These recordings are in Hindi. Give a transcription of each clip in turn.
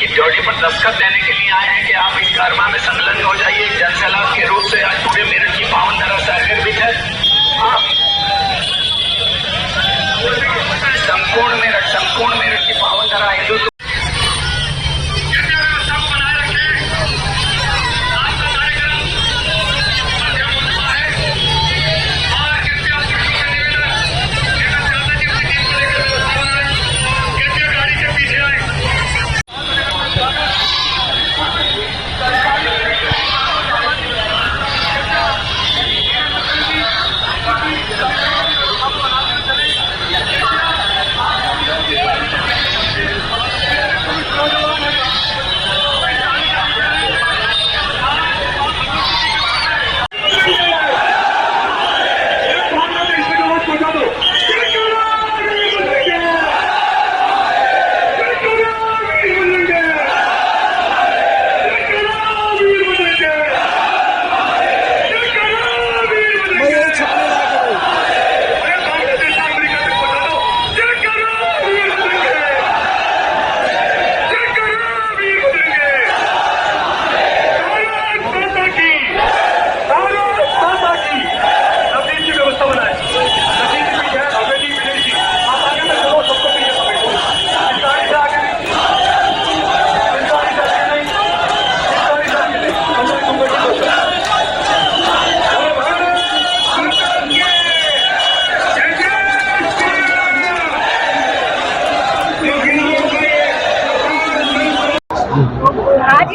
की ड्यूटी पर दस्तखत देने के लिए आए हैं कि आप इस कारवा में संलग्न हो जाइए। जनसैलाब के रूप से आज पूरे मेरठ की पावन धरा से गर्वित है। संपूर्ण मेरठ की पावन धरा हिंदू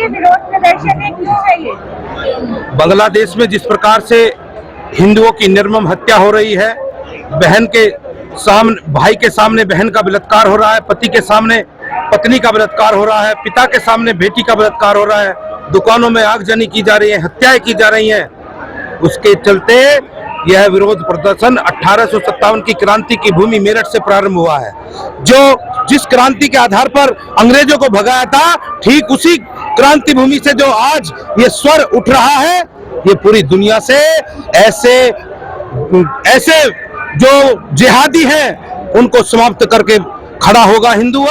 विरोध प्रदर्शन क्यों चाहिए? बांग्लादेश में जिस प्रकार से हिंदुओं की निर्मम हत्या हो रही है, बहन के सामने भाई के सामने बहन का बलात्कार हो रहा है, पति के सामने पत्नी का बलात्कार हो रहा है, पिता के सामने बेटी का बलात्कार हो रहा है, दुकानों में आगजनी की जा रही है, हत्याएं की जा रही हैं, उसके चलते यह विरोध प्रदर्शन 1857 की क्रांति की भूमि मेरठ से प्रारंभ हुआ है। जिस क्रांति के आधार पर अंग्रेजों को भगाया था, ठीक उसी क्रांति भूमि से जो आज ये स्वर उठ रहा है, ये पूरी दुनिया से ऐसे जो जिहादी हैं उनको समाप्त करके खड़ा होगा हिंदू।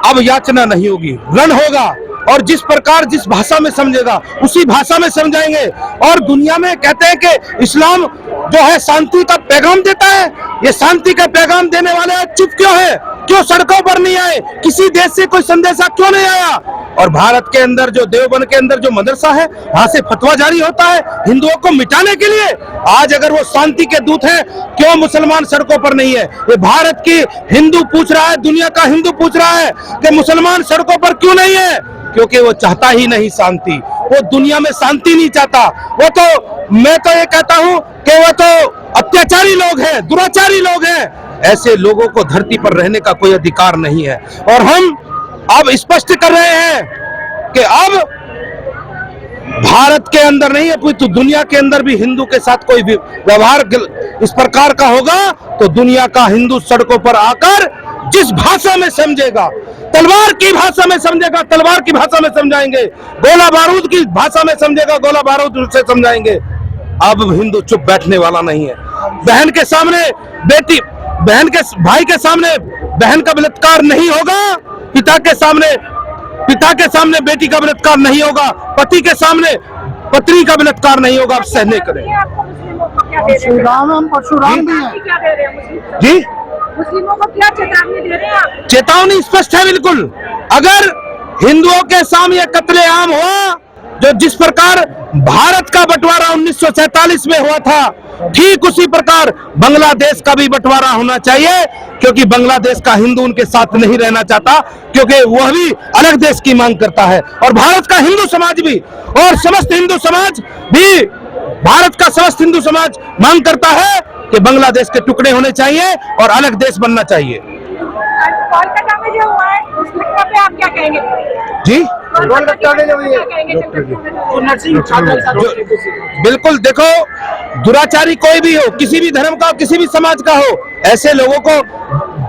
अब याचना नहीं होगी, रण होगा, और जिस प्रकार जिस भाषा में समझेगा उसी भाषा में समझाएंगे। और दुनिया में कहते हैं कि इस्लाम जो है शांति का पैगाम देता है, ये शांति का पैगाम देने वाले चुप क्यों है? क्यों सड़कों पर नहीं आए? किसी देश से कोई संदेशा क्यों नहीं आया? और भारत के अंदर जो देवबंद के अंदर जो मदरसा है, वहां से फतवा जारी होता है हिंदुओं को मिटाने के लिए। आज अगर वो शांति के दूत हैं, क्यों मुसलमान सड़कों पर नहीं है? ये भारत की हिंदू पूछ रहा है, दुनिया का हिंदू पूछ रहा है कि मुसलमान सड़कों पर क्यों नहीं है? क्योंकि वो चाहता ही नहीं शांति, वो दुनिया में शांति नहीं चाहता। मैं तो ये कहता हूं कि वो तो अत्याचारी लोग हैं, दुराचारी लोग हैं। ऐसे लोगों को धरती पर रहने का कोई अधिकार नहीं है। और हम अब स्पष्ट कर रहे हैं कि अब भारत के अंदर नहीं है, तो दुनिया के अंदर भी हिंदू के साथ कोई भी व्यवहार इस प्रकार का होगा तो दुनिया का हिंदू सड़कों पर आकर जिस भाषा में समझेगा, तलवार की भाषा में समझेगा, तलवार की भाषा में समझाएंगे, गोला बारूद की भाषा में समझेगा, गोला बारूद से समझाएंगे। अब हिंदू चुप बैठने वाला नहीं है। बहन के सामने बेटी, बहन के भाई के सामने बहन का बलात्कार नहीं होगा, पिता के सामने बेटी का बलात्कार नहीं होगा, पति के सामने पत्नी का बलात्कार नहीं होगा। अब सहने करें। परशुराम भी है जी, मुस्लिमों को क्या चेतावनी दे रहे हैं आप? चेतावनी स्पष्ट है बिल्कुल। अगर हिंदुओं के सामने कत्लेआम हुआ, जो जिस प्रकार भारत का बंटवारा 1947 में हुआ था, ठीक उसी प्रकार बांग्लादेश का भी बंटवारा होना चाहिए। क्योंकि बांग्लादेश का हिंदू उनके साथ नहीं रहना चाहता, क्योंकि वह भी अलग देश की मांग करता है। और भारत का हिंदू समाज भी, और समस्त हिंदू समाज भी, भारत का समस्त हिंदू समाज मांग करता है कि बांग्लादेश के टुकड़े होने चाहिए और अलग देश बनना चाहिए। कोलकाता में जो हुआ है उस घटना पे आप क्या कहेंगे? जी, बिल्कुल। देखो, दुराचारी कोई भी हो, किसी भी धर्म का हो, किसी भी समाज का हो, ऐसे लोगों को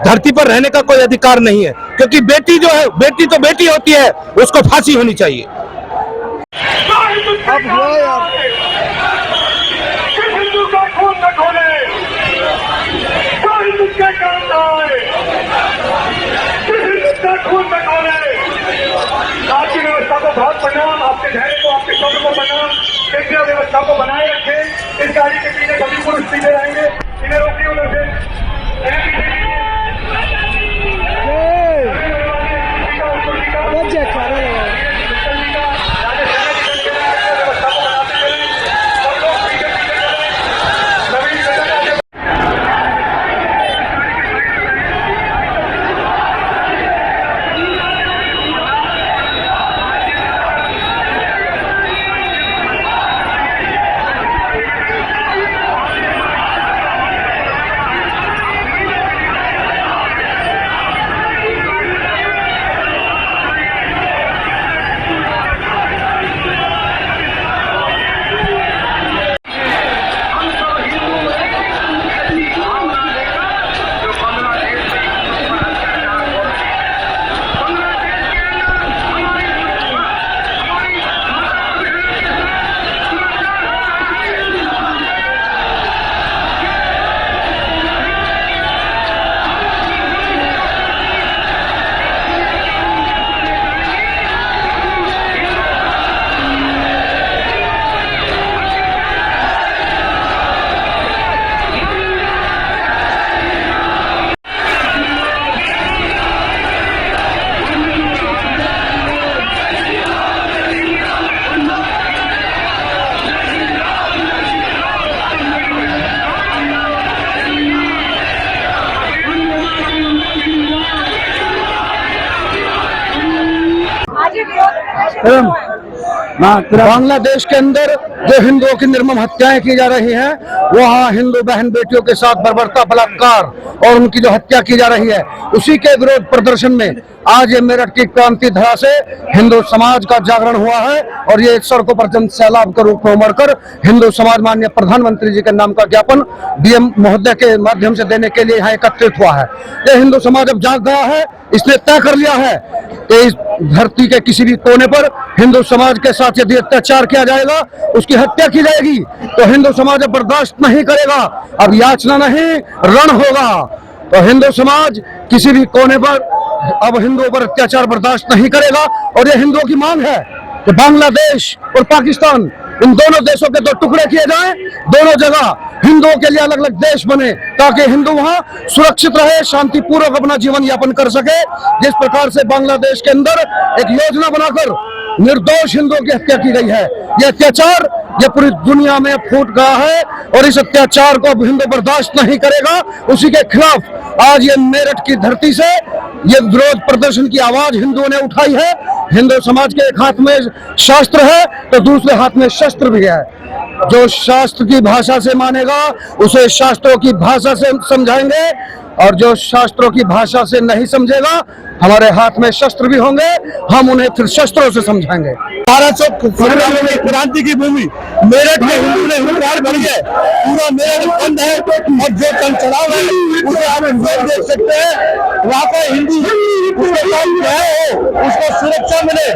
धरती पर रहने का कोई अधिकार नहीं है। क्योंकि बेटी जो है, बेटी तो बेटी होती है, उसको फांसी होनी चाहिए। गाड़ी के पीछे सभी पुरुष पीछे रहेंगे, इन्हें रोकिए उधर से। आज ये विरोध प्रदर्शन हुआ है। बांग्लादेश के अंदर जो हिंदुओं की निर्मम हत्याएं की जा रही हैं, वहाँ हिंदू बहन बेटियों के साथ बर्बरता, बलात्कार और उनकी जो हत्या की जा रही है, उसी के विरोध प्रदर्शन में आज ये मेरठ की क्रांति धरा से हिंदू समाज का जागरण हुआ है और ये सड़कों पर जन सैलाब के रूप में उमड़कर हिंदू समाज माननीय प्रधानमंत्री जी के नाम का ज्ञापन डीएम महोदय के माध्यम से देने के लिए यहाँ एकत्रित हुआ है। ये हिंदू समाज अब जाग गया है, इसने तय कर लिया है कि इस धरती के किसी भी कोने पर हिंदू समाज के साथ यदि अत्याचार किया जाएगा, उसकी हत्या की जाएगी, तो हिंदू समाज अब बर्दाश्त नहीं करेगा। अब याचना नहीं, रण होगा। तो हिंदू समाज किसी भी कोने पर अब हिंदुओं पर अत्याचार बर्दाश्त नहीं करेगा और ये हिंदुओं की मांग है कि बांग्लादेश और पाकिस्तान, इन दोनों देशों के दो टुकड़े किए जाएं, दोनों जगह हिंदुओं के लिए अलग अलग देश बने ताकि हिंदू वहां सुरक्षित रहे, शांतिपूर्वक अपना जीवन यापन कर सके। जिस प्रकार से बांग्लादेश के अंदर एक योजना बनाकर निर्दोष हिंदुओं की हत्या की गई है, यह अत्याचार ये पूरी दुनिया में फूट गया है और इस अत्याचार को अब हिंदू बर्दाश्त नहीं करेगा। उसी के खिलाफ आज ये मेरठ की धरती से ये विरोध प्रदर्शन की आवाज हिंदुओं ने उठाई है। हिंदू समाज के एक हाथ में शास्त्र है तो दूसरे हाथ में शस्त्र भी है। जो शास्त्र की भाषा से मानेगा उसे शास्त्रों की भाषा से समझाएंगे और जो शास्त्रों की भाषा से नहीं समझेगा, हमारे हाथ में शस्त्र भी होंगे, हम उन्हें फिर शस्त्रों से समझाएंगे। 1200 में क्रांति की भूमि मेरठ में हिंदू ने हुंकार भरी है, पूरा मेरठ बंद है और जो कल चढ़ाव है उसे आप देख सकते हैं। वहाँ पर हिंदू उसके साथ रहे हो, उसको सुरक्षा मिले।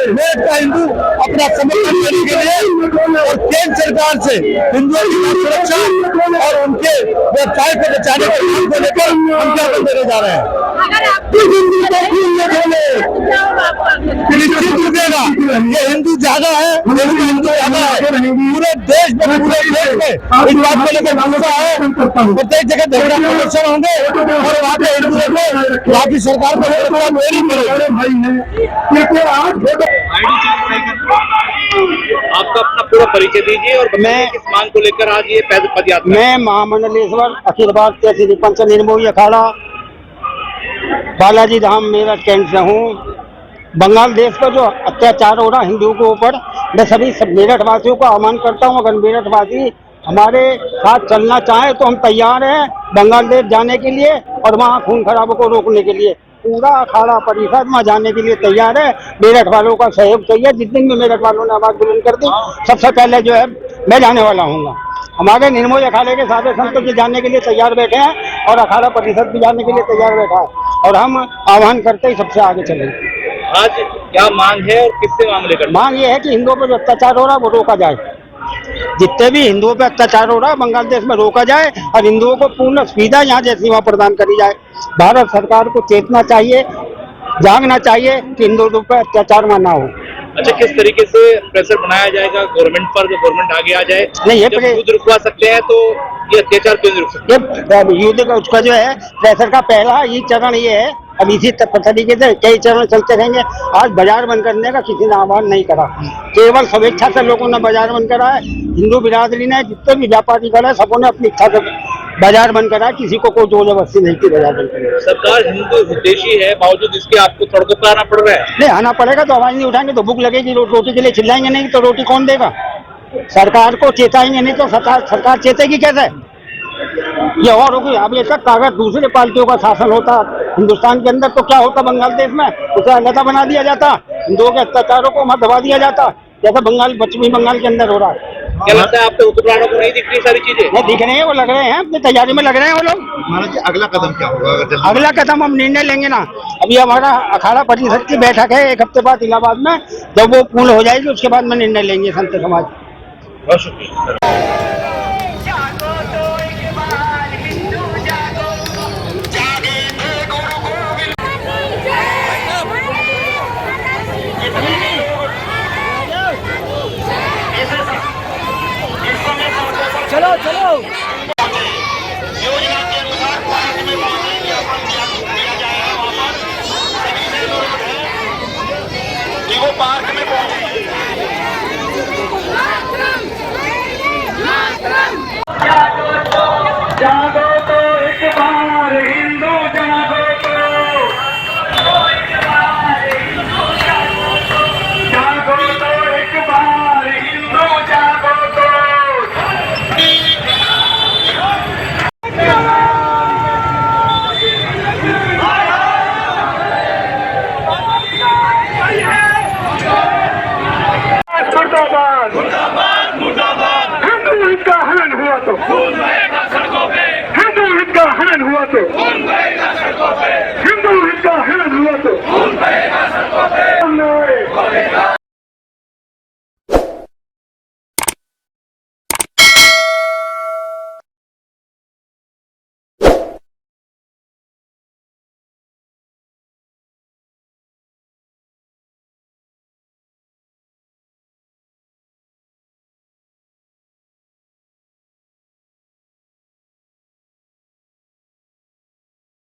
मेरठ का हिंदू अपना समर्थन करने के लिए और केंद्र सरकार से हिंदुओं की सुरक्षा और उनके व्यवसाय को बचाने के काम को लेकर हम ज्ञापन देने जा रहे हैं। अगर आप निश्चित रुकेगा, ये हिंदू ज्यादा है, हिंदू ज्यादा है, पूरे देश में इस बात को लेकर गुस्सा है। प्रत्येक जगह धरना प्रदर्शन होंगे और वहाँ पे हिंदुओं को वहाँ की सरकार को आपका अपना पूरा परिचय दीजिए और मैं किस मांग को लेकर आज ये पदयात्रा। मैं महामंडलेश्वर अखिल भारतीय तहसील पंच निर्मोही अखाड़ा बालाजी धाम मेरठ कैंट से हूँ। बांग्लादेश पर जो अत्याचार हो रहा हिंदुओं के ऊपर, मैं सभी मेरठ वासियों को आह्वान करता हूँ, अगर मेरठ वासी हमारे साथ चलना चाहे तो हम तैयार हैं बांग्लादेश जाने के लिए और वहाँ खून खराबे को रोकने के लिए। पूरा अखाड़ा परिषद वहाँ जाने के लिए तैयार है। मेरठ वालों का सहयोग चाहिए। जितने भी मेरठ वालों ने आवाज बुलंद कर दी, सबसे पहले जो है मैं जाने वाला हूँ। हमारे निर्मोही अखाड़े के सारे संत भी जाने के लिए तैयार बैठे हैं और अखाड़ा परिषद भी जाने के लिए तैयार बैठा है और हम आह्वान करते ही सबसे आगे चलेंगे। आज क्या मांग है और किससे मांग लेकर? मांग ये है कि हिंदुओं पर जो अत्याचार हो रहा है वो रोका जाए। जितने भी हिंदुओं पर अत्याचार हो रहा है बांग्लादेश में रोका जाए और हिंदुओं को पूर्ण सुविधा यहाँ जैसी वहाँ प्रदान करी जाए। भारत सरकार को चेतना चाहिए, जागना चाहिए कि हिंदुओं पर अत्याचार ना हो। अच्छा, किस तरीके से प्रेशर बनाया जाएगा गवर्नमेंट पर, जो गवर्नमेंट आगे आ जाए? नहीं, ये जब युद्ध रुकवा सकते हैं तो ये अत्याचार क्यों नहीं रुक सकते? ये युद्ध का उसका जो है प्रेशर का पहला ही चरण ये है। अब इसी तरीके से कई चरण चलते रहेंगे। आज बाजार बंद करने का किसी ने आह्वान नहीं करा, केवल स्वेच्छा से लोगों ने बाजार बंद करा है। हिंदू बिरादरी ने, जितने भी व्यापारी गण है, सबों ने अपनी इच्छा से बाजार बंद करा है। किसी को कोई जोर जबरदस्ती नहीं की बाजार बंद करने। सरकार हिंदू हितैषी है, बावजूद इसके आपको सड़कों पर आना पड़ रहा है। नहीं, आना पड़ेगा तो आवाज नहीं उठाएंगे तो भूख लगेगी। रोटी के लिए चिल्लाएंगे नहीं तो रोटी कौन देगा? सरकार को चेताएंगे नहीं तो सरकार चेतेगी कैसे? ये और होगी। अब ये तक अगर दूसरे पार्टियों का शासन होता हिंदुस्तान के अंदर तो क्या होता बांग्लादेश में? उसे अलग बना दिया जाता, हिंदुओं के अत्याचारों को वहां दबा दिया जाता, जैसा बंगाल, पश्चिमी बंगाल के अंदर हो रहा है। क्या लगता है आपको हुक्मरानों को नहीं दिख रही सारी चीजें? नहीं दिख रहे हैं, वो लग रहे हैं, अपनी तैयारी में लग रहे हैं वो लोग। महाराज जी, अगला कदम क्या होगा? अगला कदम हम निर्णय लेंगे ना। अभी हमारा अखाड़ा परिषद की बैठक है 1 हफ्ते बाद इलाहाबाद में। जब वो पूर्ण हो जाएगी उसके बाद में निर्णय लेंगे संत समाज। बहुत शुक्रिया। चलो चलो योजना के अनुसार पार्क में पहुंचेंगे, अपन दिया जाएगा वापस सभी से अनुरोध है कि वो पार्क में पहुंचे। जागो तो एक बार हिंदू जागो तो, जागो तो एक बार हिंदू जागो तो। मुर्दाबाद, मुर्दाबाद। हिंदू हित का हनन हुआ तो खून बहेगा सड़कों पे। हिंदू हित का हनन हुआ तो खून बहेगा सड़कों पे। हिंदू हित का हनन हुआ तो खून बहेगा सड़कों पे।